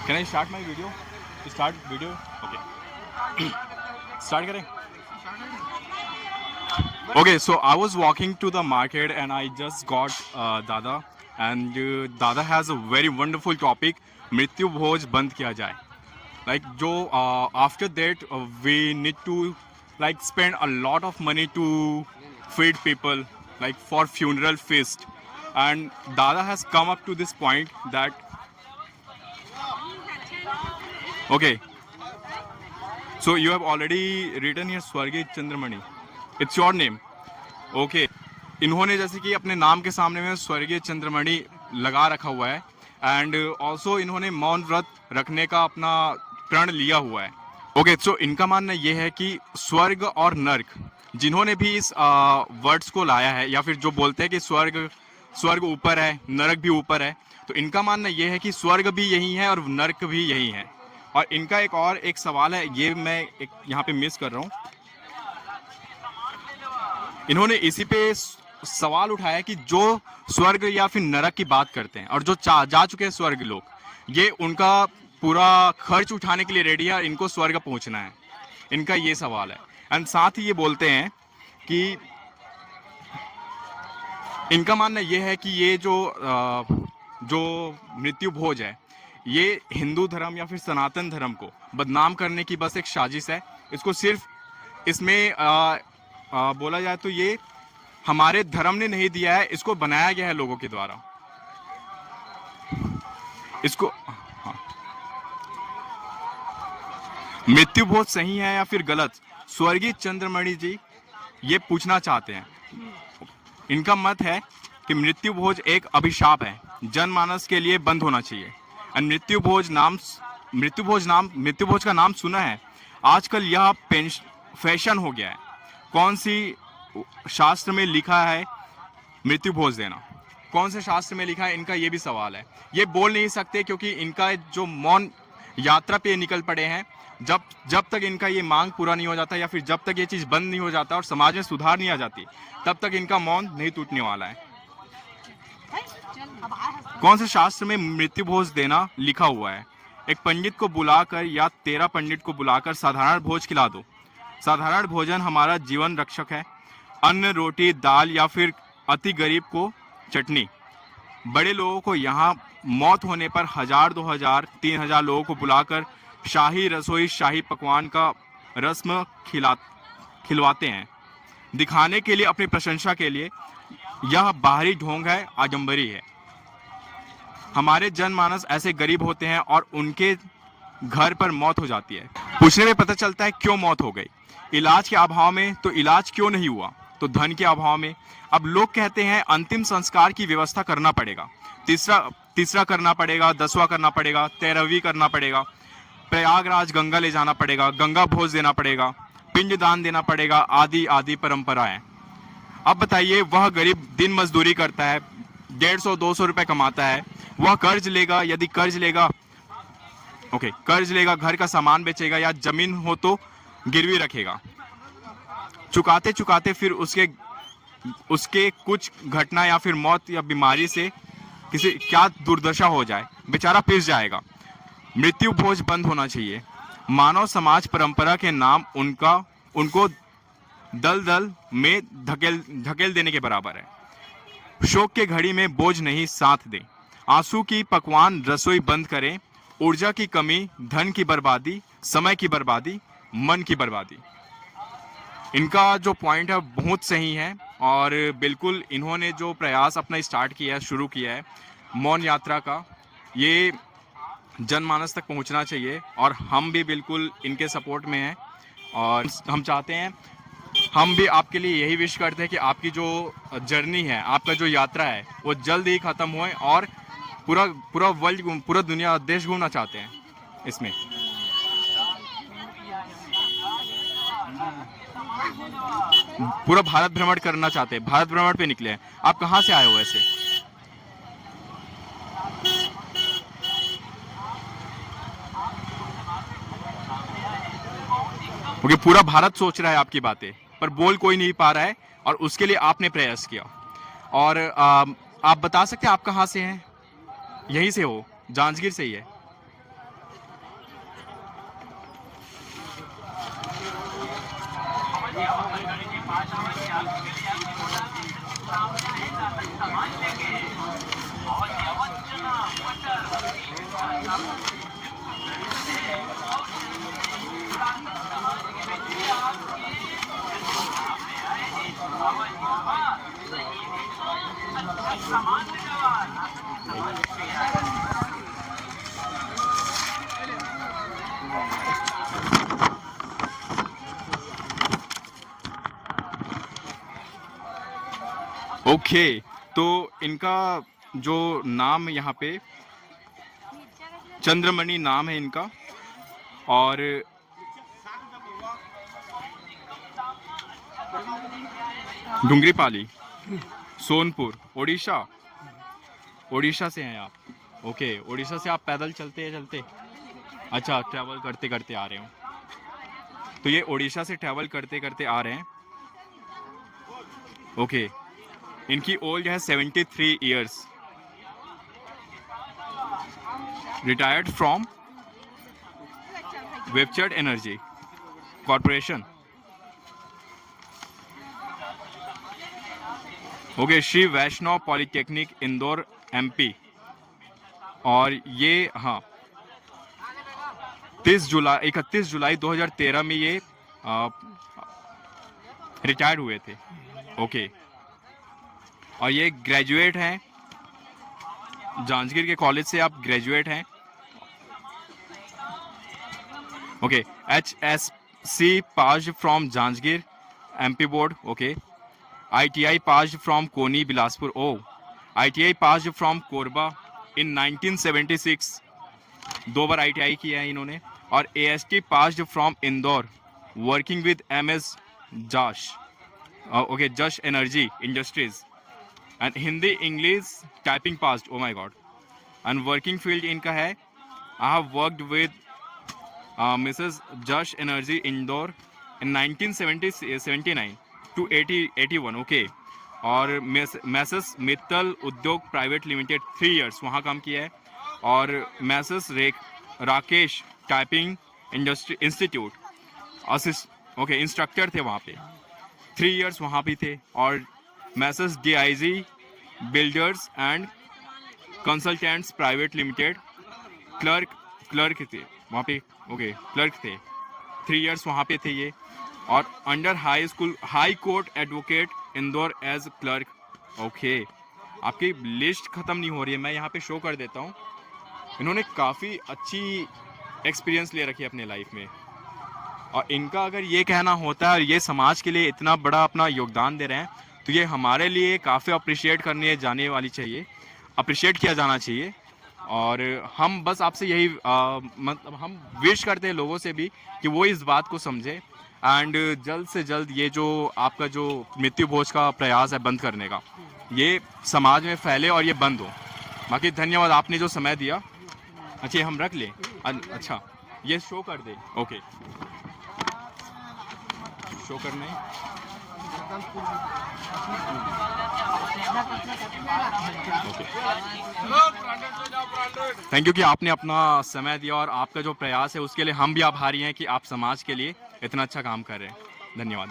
Can I start my video? Start video? Okay. Start करें? Okay, so I was walking to the market and I just got Dada, and Dada has a very wonderful topic. मृत्यु भोज बंद किया जाए. Like जो after that we need to like spend a lot of money to feed people like for funeral feast, and Dada has come up to this point that okay, so you have already written here स्वर्गीय Chandramani. It's your name. Okay. इन्होंने जैसे कि अपने नाम के सामने में स्वर्गीय चंद्रमणि लगा रखा हुआ है, एंड ऑल्सो इन्होंने मौन व्रत रखने का अपना प्रण लिया हुआ है. ओके, सो इनका मानना यह है कि स्वर्ग और नर्क, जिन्होंने भी इस वर्ड्स को लाया है या फिर जो बोलते हैं कि स्वर्ग ऊपर है, नरक भी ऊपर है, तो इनका मानना यह है कि स्वर्ग भी यही है और नर्क भी यही है. और इनका एक सवाल है, ये मैं एक यहाँ पे मिस कर रहा हूँ. इन्होंने इसी पे सवाल उठाया कि जो स्वर्ग या फिर नरक की बात करते हैं और जो जा चुके हैं स्वर्ग लोग, ये उनका पूरा खर्च उठाने के लिए रेडी है, इनको स्वर्ग पहुंचना है. इनका ये सवाल है. एंड साथ ही ये बोलते हैं कि इनका मानना ये है कि ये जो मृत्यु भोज है, ये हिंदू धर्म या फिर सनातन धर्म को बदनाम करने की बस एक साजिश है. इसको सिर्फ इसमें बोला जाए तो ये हमारे धर्म ने नहीं दिया है, इसको बनाया गया है लोगों के द्वारा. इसको हाँ. मृत्यु भोज सही है या फिर गलत, स्वर्गीय चंद्रमणि जी ये पूछना चाहते हैं. इनका मत है कि मृत्यु भोज एक अभिशाप है, जनमानस के लिए बंद होना चाहिए. और मृत्यु भोज का नाम सुना है. आजकल यह फैशन हो गया है. कौन सी शास्त्र में लिखा है मृत्यु भोज देना? कौन से शास्त्र में लिखा है, इनका ये भी सवाल है. ये बोल नहीं सकते क्योंकि इनका जो मौन यात्रा पे निकल पड़े हैं. जब तक इनका ये मांग पूरा नहीं हो जाता या फिर जब तक ये चीज़ बंद नहीं हो जाता और समाज में सुधार नहीं आ जाती, तब तक इनका मौन नहीं टूटने वाला है. कौन से शास्त्र में मृत्यु भोज देना लिखा हुआ है? एक पंडित को बुलाकर या 13 पंडित को बुलाकर साधारण भोज खिला दो. साधारण भोजन हमारा जीवन रक्षक है. अन्न, रोटी, दाल या फिर अति गरीब को चटनी. बड़े लोगों को यहाँ मौत होने पर 1000, 2000, 3000 लोगों को बुलाकर शाही रसोई, शाही पकवान का रस्म खिलवाते हैं, दिखाने के लिए, अपनी प्रशंसा के लिए. यह बाहरी ढोंग है, आडंबरी है. हमारे जनमानस ऐसे गरीब होते हैं और उनके घर पर मौत हो जाती है. पूछने में पता चलता है क्यों मौत हो गई. इलाज के अभाव में. तो इलाज क्यों नहीं हुआ? तो धन के अभाव में. अब लोग कहते हैं अंतिम संस्कार की व्यवस्था करना पड़ेगा, तीसरा करना पड़ेगा, 10वां करना पड़ेगा, 13वीं करना पड़ेगा, प्रयागराज गंगा ले जाना पड़ेगा, गंगा भोज देना पड़ेगा, पिंड दान देना पड़ेगा, आदि आदि परंपराएं. अब बताइए, वह गरीब दिन मजदूरी करता है, 150-200 रुपए कमाता है, वह कर्ज लेगा. यदि कर्ज लेगा, कर्ज लेगा, घर का सामान बेचेगा या जमीन हो तो गिरवी रखेगा. चुकाते चुकाते फिर उसके कुछ घटना या फिर मौत या बीमारी से किसी क्या दुर्दशा हो जाए, बेचारा पिस जाएगा. मृत्यु भोज बंद होना चाहिए. मानव समाज परंपरा के नाम उनको दलदल में धकेल देने के बराबर है. शोक के घड़ी में बोझ नहीं साथ दे. आंसू की पकवान रसोई बंद करें. ऊर्जा की कमी, धन की बर्बादी, समय की बर्बादी, मन की बर्बादी. इनका जो पॉइंट है बहुत सही है और बिल्कुल इन्होंने जो प्रयास अपना स्टार्ट किया है, शुरू किया है मौन यात्रा का, ये जनमानस तक पहुंचना चाहिए और हम भी बिल्कुल इनके सपोर्ट में हैं. और हम चाहते हैं, हम भी आपके लिए यही विश करते हैं कि आपकी जो जर्नी है, आपका जो यात्रा है, वो जल्द ही ख़त्म होए और पूरा वर्ल्ड, पूरा दुनिया, देश घूमना चाहते हैं. इसमें पूरा भारत भ्रमण करना चाहते हैं. भारत भ्रमण पे निकले हैं. आप कहाँ से आए हो वैसे? क्योंकि पूरा भारत सोच रहा है आपकी बातें, पर बोल कोई नहीं पा रहा है और उसके लिए आपने प्रयास किया. और आप बता सकते हैं आप कहाँ से हैं? यहीं से हो? जांजगीर से ही है? ओके, तो इनका जो नाम यहाँ पे चंद्रमणि नाम है इनका, और डुंगरीपाली, सोनपुर, ओडिशा। ओडिशा से हैं आप? ओके, ओडिशा से आप पैदल चलते, अच्छा, ट्रैवल करते करते आ रहे हो। तो ये ओडिशा से ट्रैवल करते करते आ रहे हैं। ओके, इनकी ओल्ड है 73 इयर्स, रिटायर्ड फ्रॉम वेबचर्ड energy corporation. Okay, Shri Vaishnav polytechnic Indore MP. और ये हाँ 31 जुलाई 2013 में ये रिटायर्ड हुए थे। ओके, और ये ग्रेजुएट हैं, जांजगीर के कॉलेज से आप ग्रेजुएट हैं। Okay, HSC passed from Janjgir MP board. Okay, ITI passed from Koni Bilaspur. Oh, ITI passed from Korba in 1976, 2 बार ITI किया है इन्होंने। और AST passed from Indore, working with MS Jash, okay, Jash energy industries. And Hindi English typing passed, oh my god. And working field इनका है, I have worked with Mrs Jash energy Indore in 1979 to 81। ओके, और messes Mittal उद्योग प्राइवेट लिमिटेड 3 इयर्स वहाँ काम किया है। और messrs Rakesh typing industry institute okay, instructor थे वहाँ पे, 3 इयर्स वहाँ भी थे। और messrs DIG builders and consultants private limited clerk थे वहाँ पे। ओके, क्लर्क थे, 3 इयर्स वहाँ पे थे ये। और under high court advocate Indore as clerk. Okay, आपकी लिस्ट ख़त्म नहीं हो रही है, मैं यहाँ पे शो कर देता हूँ। इन्होंने काफ़ी अच्छी एक्सपीरियंस ले रखी है अपने लाइफ में। और इनका अगर ये कहना होता है और ये समाज के लिए इतना बड़ा अपना योगदान दे रहे हैं, तो ये हमारे लिए काफ़ी अप्रिशिएट करने जाने वाली चाहिए, अप्रिशिएट किया जाना चाहिए। और हम बस आपसे यही मतलब हम विश करते हैं लोगों से भी कि वो इस बात को समझे एंड जल्द से जल्द ये जो आपका जो मृत्यु भोज का प्रयास है बंद करने का, ये समाज में फैले और ये बंद हो। बाकी धन्यवाद, आपने जो समय दिया। अच्छा, ये हम रख लें? अच्छा, ये शो कर दे। ओके, शो करना है। ओके, थैंक यू कि आपने अपना समय दिया, और आपका जो प्रयास है उसके लिए हम भी आभारी हैं कि आप समाज के लिए इतना अच्छा काम कर रहे हैं। धन्यवाद।